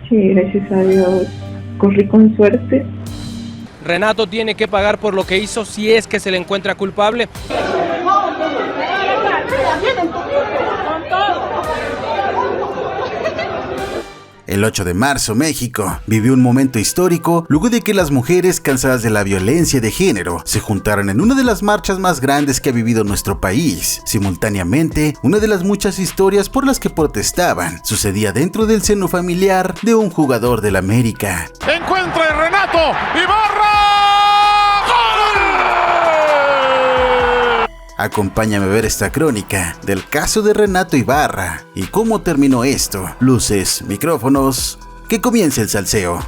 Sí, gracias a Dios corrí con suerte. Renato tiene que pagar por lo que hizo si es que se le encuentra culpable. El 8 de marzo, México vivió un momento histórico luego de que las mujeres cansadas de la violencia de género se juntaran en una de las marchas más grandes que ha vivido nuestro país. Simultáneamente, una de las muchas historias por las que protestaban sucedía dentro del seno familiar de un jugador del América. ¡Encuentra Renato Ibarra! Acompáñame a ver esta crónica del caso de Renato Ibarra y cómo terminó esto. Luces, micrófonos, que comience el salseo.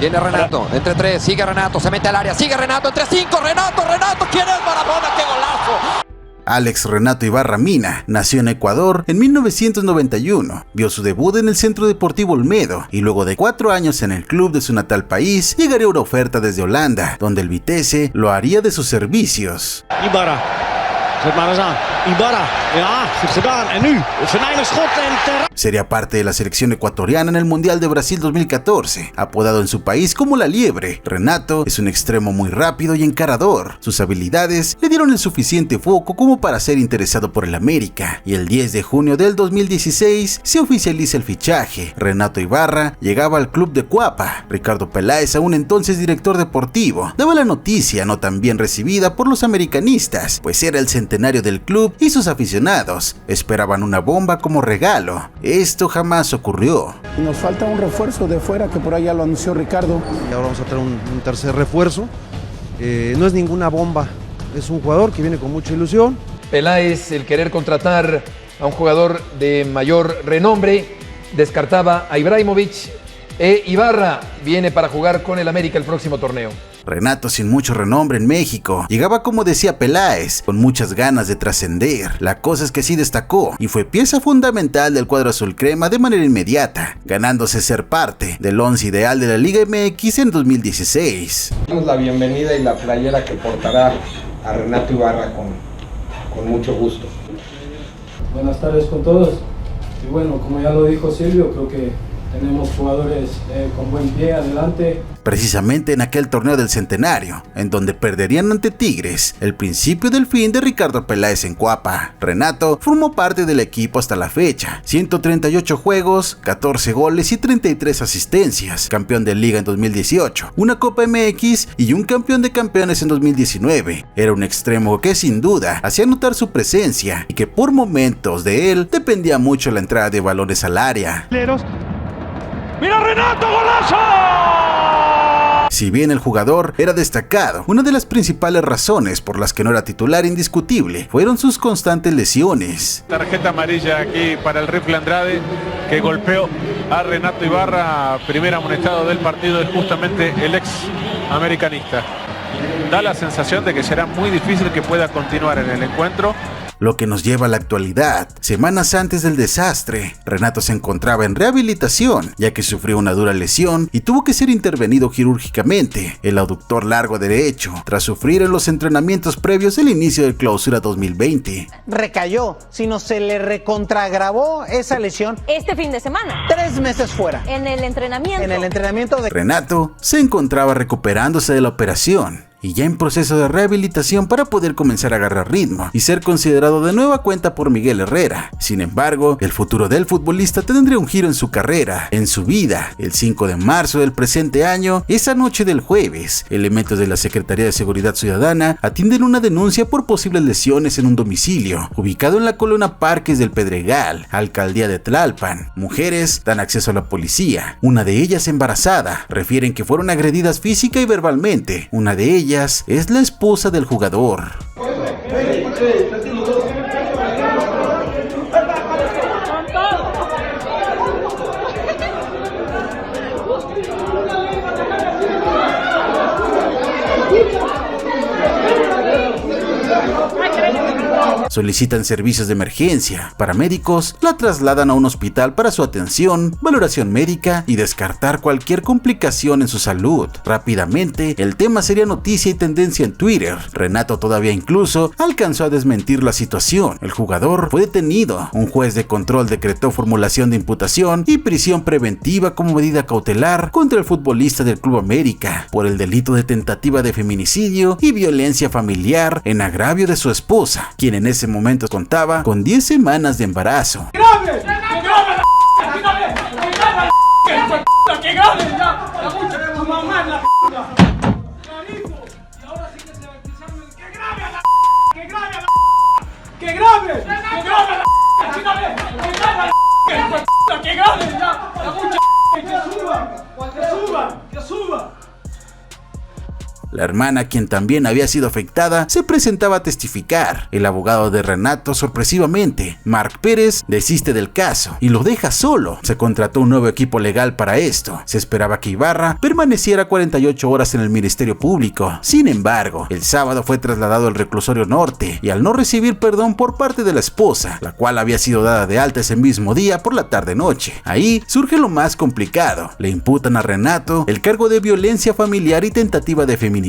Viene Renato, entre tres, sigue Renato, se mete al área, sigue Renato, entre cinco, Renato, ¿quién es Maradona? ¡Qué golazo! Alex Renato Ibarra Mina nació en Ecuador en 1991, vio su debut en el Centro Deportivo Olmedo y luego de 4 años en el club de su natal país, llegaría una oferta desde Holanda, donde el Vitesse lo haría de sus servicios. Ibarra, zet maar eens aan. Ibarra, ja, goed gedaan. En nu, het venijnig schot en Sería parte de la selección ecuatoriana en el Mundial de Brasil 2014. Apodado en su país como La Liebre, Renato es un extremo muy rápido y encarador. Sus habilidades le dieron el suficiente foco como para ser interesado por el América. Y el 10 de junio del 2016 se oficializa el fichaje. Renato Ibarra llegaba al club de Cuapa. Ricardo Peláez, aún entonces director deportivo, daba la noticia no tan bien recibida por los americanistas, pues era el centenario del club y sus aficionados esperaban una bomba como regalo. Esto jamás ocurrió. Nos falta un refuerzo de fuera que por ahí ya lo anunció Ricardo. Y ahora vamos a traer un tercer refuerzo. No es ninguna bomba, es un jugador que viene con mucha ilusión. Peláez, el querer contratar a un jugador de mayor renombre, descartaba a Ibrahimovic. Ibarra viene para jugar con el América el próximo torneo. Renato, sin mucho renombre en México, llegaba, como decía Peláez, con muchas ganas de trascender. La cosa es que sí destacó y fue pieza fundamental del cuadro azul crema de manera inmediata, ganándose ser parte del 11 ideal de la Liga MX en 2016. Damos la bienvenida y la playera que portará a Renato Ibarra con mucho gusto. Buenas tardes con todos. Y bueno, como ya lo dijo Silvio, creo que tenemos jugadores con buen pie adelante. Precisamente en aquel torneo del Centenario, en donde perderían ante Tigres, el principio del fin de Ricardo Peláez en Cuapa. Renato formó parte del equipo hasta la fecha, 138 juegos, 14 goles y 33 asistencias, campeón de Liga en 2018, una Copa MX y un campeón de campeones en 2019. Era un extremo que sin duda hacía notar su presencia y que por momentos de él dependía mucho la entrada de balones al área. ¡Mira Renato, golazo! Si bien el jugador era destacado, una de las principales razones por las que no era titular indiscutible fueron sus constantes lesiones. Tarjeta amarilla aquí para el Rifle Andrade, que golpeó a Renato Ibarra. Primer amonestado del partido es justamente el ex americanista. Da la sensación de que será muy difícil que pueda continuar en el encuentro. Lo que nos lleva a la actualidad. Semanas antes del desastre, Renato se encontraba en rehabilitación, ya que sufrió una dura lesión y tuvo que ser intervenido quirúrgicamente, el aductor largo derecho, tras sufrir en los entrenamientos previos el inicio del Clausura 2020. Recayó, sino se le recontragravó esa lesión este fin de semana. 3 meses fuera. En el entrenamiento de... Renato se encontraba recuperándose de la operación y ya en proceso de rehabilitación para poder comenzar a agarrar ritmo y ser considerado de nueva cuenta por Miguel Herrera. Sin embargo, el futuro del futbolista tendría un giro en su carrera, en su vida. El 5 de marzo del presente año, esa noche del jueves, elementos de la Secretaría de Seguridad Ciudadana atienden una denuncia por posibles lesiones en un domicilio ubicado en la colonia Parques del Pedregal, alcaldía de Tlalpan. Mujeres dan acceso a la policía, una de ellas embarazada. Refieren que fueron agredidas física y verbalmente. Una de ellas es la esposa del jugador. Solicitan servicios de emergencia. Paramédicos la trasladan a un hospital para su atención, valoración médica y descartar cualquier complicación en su salud. Rápidamente, el tema sería noticia y tendencia en Twitter. Renato todavía incluso alcanzó a desmentir la situación. El jugador fue detenido. Un juez de control decretó formulación de imputación y prisión preventiva como medida cautelar contra el futbolista del Club América por el delito de tentativa de feminicidio y violencia familiar en agravio de su esposa, quien en ese momento contaba con 10 semanas de embarazo. ¡Grave! La hermana, quien también había sido afectada, se presentaba a testificar. El abogado de Renato, sorpresivamente, Mark Pérez, desiste del caso y lo deja solo. Se contrató un nuevo equipo legal para esto. Se esperaba que Ibarra permaneciera 48 horas en el Ministerio Público. Sin embargo, el sábado fue trasladado al reclusorio norte y al no recibir perdón por parte de la esposa, la cual había sido dada de alta ese mismo día por la tarde-noche. Ahí surge lo más complicado. Le imputan a Renato el cargo de violencia familiar y tentativa de feminicidio.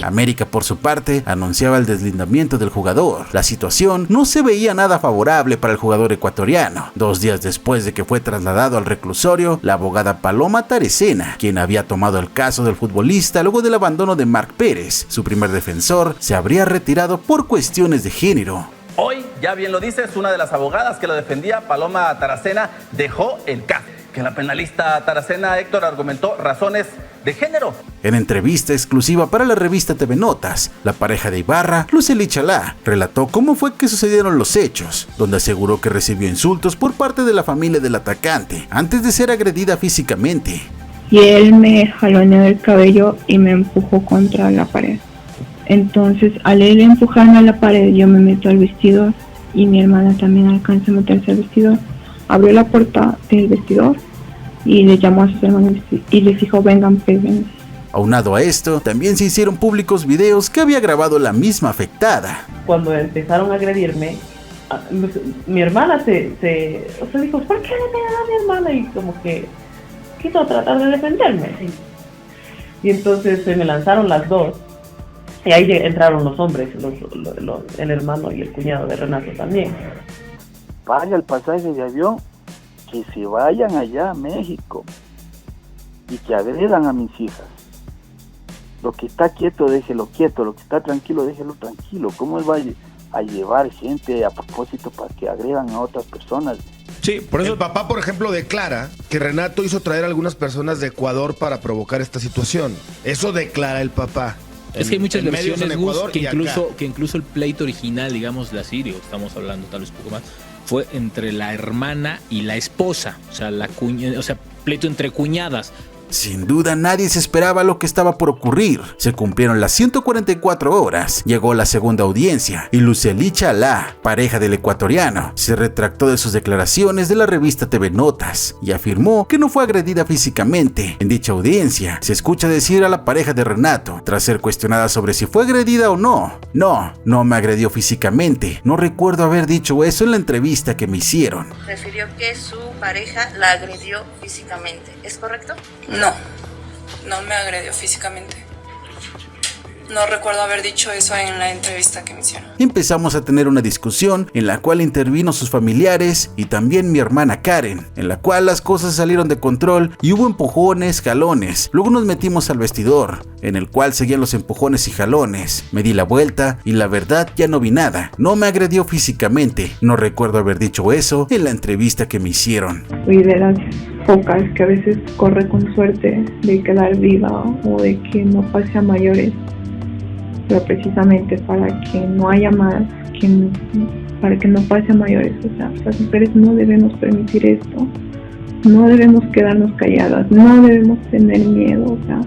América, por su parte, anunciaba el deslindamiento del jugador. La situación no se veía nada favorable para el jugador ecuatoriano. 2 días después de que fue trasladado al reclusorio, la abogada Paloma Tarecena, quien había tomado el caso del futbolista luego del abandono de Mark Pérez, su primer defensor, se habría retirado por cuestiones de género. Hoy, ya bien lo dices, una de las abogadas que lo defendía, Paloma Taracena, dejó el caso. Que la penalista Taracena, Héctor, argumentó razones de género. En entrevista exclusiva para la revista TV Notas, la pareja de Ibarra, Lucely Chalá, relató cómo fue que sucedieron los hechos, donde aseguró que recibió insultos por parte de la familia del atacante, antes de ser agredida físicamente. Y él me jaloneó el cabello y me empujó contra la pared. Entonces, al él empujarme a la pared, yo me meto al vestidor y mi hermana también alcanza a meterse al vestidor. Abrió la puerta del vestidor y le llamó a sus hermanos y les dijo: vengan, peguen. Aunado a esto, también se hicieron públicos videos que había grabado la misma afectada. Cuando empezaron a agredirme, mi hermana se dijo: ¿por qué le pegan a mi hermana? Y como que quiso tratar de defenderme. Y entonces se me lanzaron las dos. Y ahí entraron los hombres, el hermano y el cuñado de Renato también. Paga el pasaje de avión, que se vayan allá a México y que agredan a mis hijas. Lo que está quieto, déjelo quieto, lo que está tranquilo, déjelo tranquilo. ¿Cómo él va a llevar gente a propósito para que agredan a otras personas? Sí, por eso el papá, por ejemplo, declara que Renato hizo traer a algunas personas de Ecuador para provocar esta situación. Eso declara el papá. Es que hay muchas versiones, Gus, que incluso el pleito original, digamos, de Asirio, estamos hablando tal vez un poco más, fue entre la hermana y la esposa, o sea, pleito entre cuñadas. Sin duda nadie se esperaba lo que estaba por ocurrir. Se cumplieron las 144 horas, llegó la segunda audiencia y Lucely Chalá, pareja del ecuatoriano, se retractó de sus declaraciones de la revista TV Notas y afirmó que no fue agredida físicamente. En dicha audiencia se escucha decir a la pareja de Renato, tras ser cuestionada sobre si fue agredida o no: no me agredió físicamente, no recuerdo haber dicho eso en la entrevista que me hicieron. Refirió que su pareja la agredió físicamente, ¿es correcto? No me agredió físicamente. No recuerdo haber dicho eso en la entrevista que me hicieron. Empezamos a tener una discusión en la cual intervino sus familiares y también mi hermana Karen, en la cual las cosas salieron de control y hubo empujones, jalones. Luego nos metimos al vestidor, en el cual seguían los empujones y jalones. Me di la vuelta y la verdad ya no vi nada. No me agredió físicamente. No recuerdo haber dicho eso en la entrevista que me hicieron. Fui de las pocas que a veces corre con suerte de quedar viva o de que no pase a mayores. Pero precisamente para que no haya más, para que no pase a mayores. O sea, las mujeres no debemos permitir esto, no debemos quedarnos calladas, no debemos tener miedo, o sea,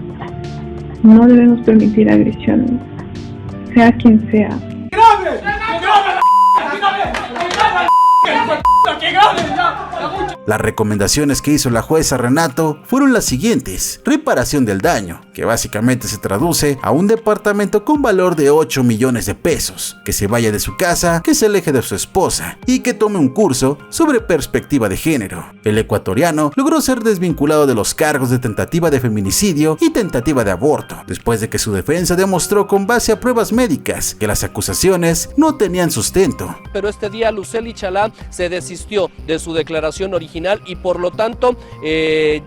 no debemos permitir agresiones, sea quien sea. ¡Grave! ¡Grave! Las recomendaciones que hizo la jueza Renato fueron las siguientes: reparación del daño, que básicamente se traduce a un departamento con valor de 8 millones de pesos, que se vaya de su casa, que se aleje de su esposa y que tome un curso sobre perspectiva de género. El ecuatoriano logró ser desvinculado de los cargos de tentativa de feminicidio y tentativa de aborto, después de que su defensa demostró con base a pruebas médicas que las acusaciones no tenían sustento. Pero este día Lucely Chalá se desistió de su declaración original y por lo tanto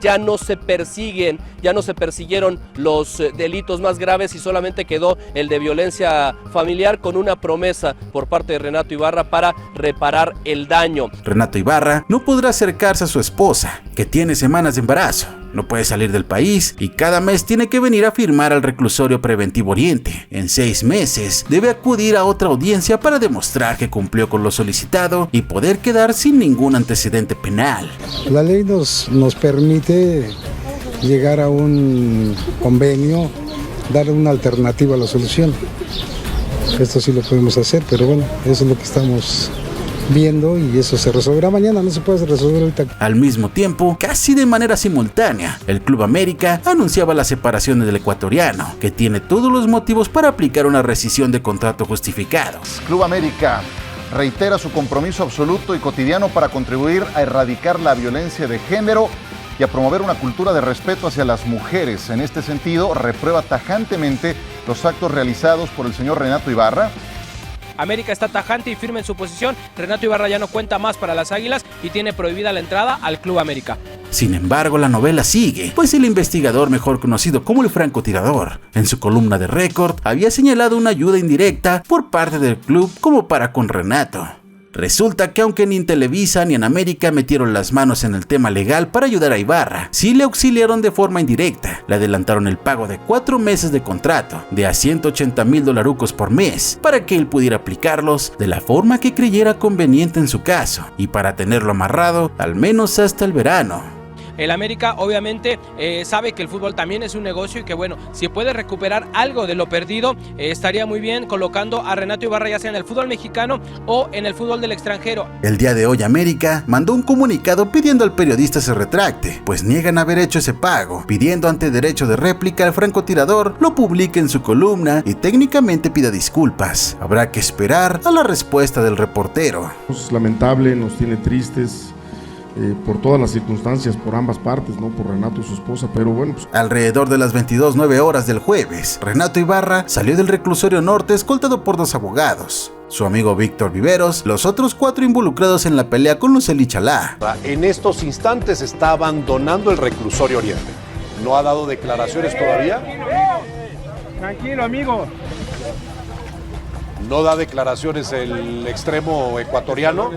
ya no se persiguieron los delitos más graves y solamente quedó el de violencia familiar, con una promesa por parte de Renato Ibarra para reparar el daño. Renato Ibarra no podrá acercarse a su esposa, que tiene semanas de embarazo. No puede salir del país y cada mes tiene que venir a firmar al reclusorio preventivo Oriente. En 6 meses debe acudir a otra audiencia para demostrar que cumplió con lo solicitado y poder quedar sin ningún antecedente penal. La ley nos permite llegar a un convenio, dar una alternativa a la solución. Esto sí lo podemos hacer, pero bueno, eso es lo que estamos viendo y eso se resolverá mañana, no se puede resolver ahorita. Al mismo tiempo, casi de manera simultánea, el Club América anunciaba la separación del ecuatoriano, que tiene todos los motivos para aplicar una rescisión de contrato justificado. Club América reitera su compromiso absoluto y cotidiano para contribuir a erradicar la violencia de género y a promover una cultura de respeto hacia las mujeres. En este sentido, reprueba tajantemente los actos realizados por el señor Renato Ibarra. América está tajante y firme en su posición. Renato Ibarra ya no cuenta más para las Águilas y tiene prohibida la entrada al Club América. Sin embargo, la novela sigue, pues el investigador mejor conocido como el francotirador, en su columna de Récord, había señalado una ayuda indirecta por parte del club como para con Renato. Resulta que aunque ni en Televisa ni en América metieron las manos en el tema legal para ayudar a Ibarra, sí le auxiliaron de forma indirecta. Le adelantaron el pago de 4 meses de contrato, de a $180,000 por mes, para que él pudiera aplicarlos de la forma que creyera conveniente en su caso, y para tenerlo amarrado al menos hasta el verano. El América obviamente sabe que el fútbol también es un negocio y que bueno, si puede recuperar algo de lo perdido, estaría muy bien colocando a Renato Ibarra ya sea en el fútbol mexicano o en el fútbol del extranjero. El día de hoy América mandó un comunicado pidiendo al periodista se retracte, pues niegan haber hecho ese pago, pidiendo ante derecho de réplica al francotirador lo publique en su columna y técnicamente pida disculpas. Habrá que esperar a la respuesta del reportero. Es lamentable, nos tiene tristes. Por todas las circunstancias, por ambas partes, ¿no? Por Renato y su esposa, pero bueno. Pues... Alrededor de las 22:09 horas del jueves, Renato Ibarra salió del reclusorio norte escoltado por 2 abogados. Su amigo Víctor Viveros, los otros 4 involucrados en la pelea con Lucely Chalá. En estos instantes está abandonando el reclusorio Oriente. ¿No ha dado declaraciones todavía? Tranquilo, amigo. ¿No da declaraciones el extremo ecuatoriano?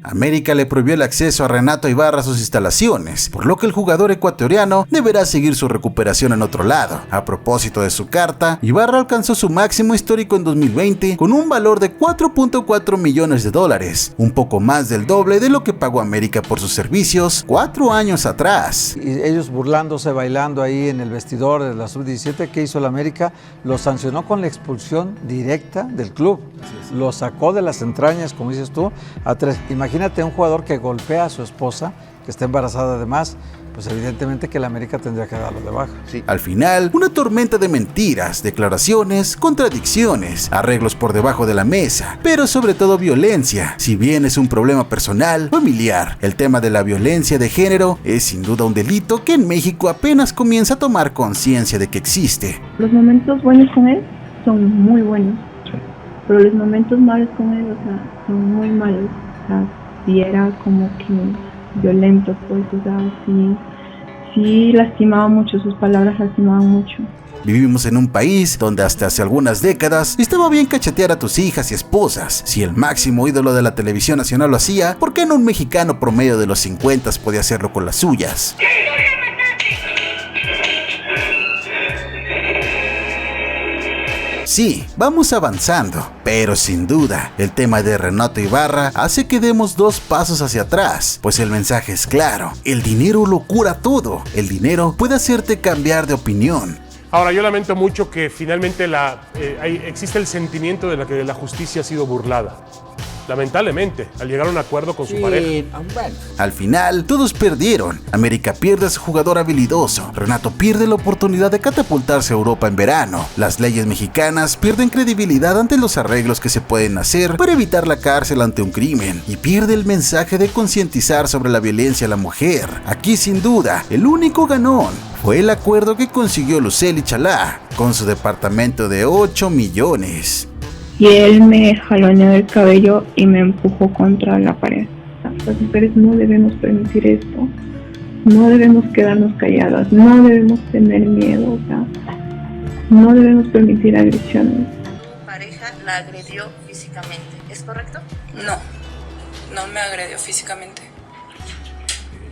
América le prohibió el acceso a Renato Ibarra a sus instalaciones, por lo que el jugador ecuatoriano deberá seguir su recuperación en otro lado. A propósito de su carta, Ibarra alcanzó su máximo histórico en 2020 con un valor de $4.4 millones, un poco más del doble de lo que pagó América por sus servicios 4 años atrás. Y ellos burlándose, bailando ahí en el vestidor de la Sub-17, ¿qué hizo la América? Lo sancionó con la expulsión directa del club. Lo sacó de las entrañas, como dices tú, a 3. Imagínate un jugador que golpea a su esposa, que está embarazada además, pues evidentemente que la América tendría que darlo de baja. Sí. Al final, una tormenta de mentiras, declaraciones, contradicciones, arreglos por debajo de la mesa, pero sobre todo violencia. Si bien es un problema personal, familiar, el tema de la violencia de género es sin duda un delito que en México apenas comienza a tomar conciencia de que existe. Los momentos buenos con él son muy buenos, pero los momentos malos con él, o sea, son muy malos. O sea, sí era como que violento, pues, o sea, sí lastimaba mucho, sus palabras lastimaban mucho. Vivimos en un país donde hasta hace algunas décadas estaba bien cachetear a tus hijas y esposas. Si el máximo ídolo de la televisión nacional lo hacía, ¿por qué no un mexicano promedio de los 50 podía hacerlo con las suyas? Sí, vamos avanzando, pero sin duda, el tema de Renato Ibarra hace que demos 2 pasos hacia atrás, pues el mensaje es claro, el dinero lo cura todo, el dinero puede hacerte cambiar de opinión. Ahora, yo lamento mucho que finalmente existe el sentimiento de que la justicia ha sido burlada. lamentablemente, al llegar a un acuerdo con su pareja. Al final, todos perdieron. América pierde a su jugador habilidoso. Renato pierde la oportunidad de catapultarse a Europa en verano. Las leyes mexicanas pierden credibilidad ante los arreglos que se pueden hacer para evitar la cárcel ante un crimen. Y pierde el mensaje de concientizar sobre la violencia a la mujer. Aquí, sin duda, el único ganón fue el acuerdo que consiguió Lucely Chalá con su departamento de 8 millones. Y él me jaloneó el cabello y me empujó contra la pared. Las mujeres no debemos permitir esto, no debemos quedarnos calladas, no debemos tener miedo, o sea, no debemos permitir agresiones. Mi pareja la agredió físicamente, ¿es correcto? No, no me agredió físicamente.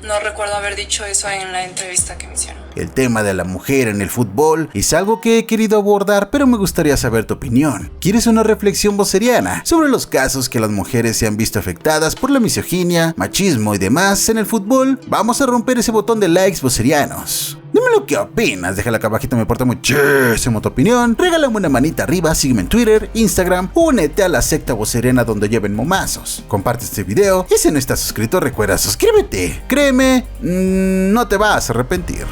No recuerdo haber dicho eso en la entrevista que me hicieron. El tema de la mujer en el fútbol es algo que he querido abordar, pero me gustaría saber tu opinión. ¿Quieres una reflexión voceriana sobre los casos que las mujeres se han visto afectadas por la misoginia, machismo y demás en el fútbol? Vamos a romper ese botón de likes vocerianos. Dime lo que opinas, déjala acá abajito, me importa muchísimo tu opinión. Regálame una manita arriba, sígueme en Twitter, Instagram, únete a la secta voceriana donde lleven momazos. Comparte este video y si no estás suscrito recuerda suscríbete. Créeme, no te vas a arrepentir.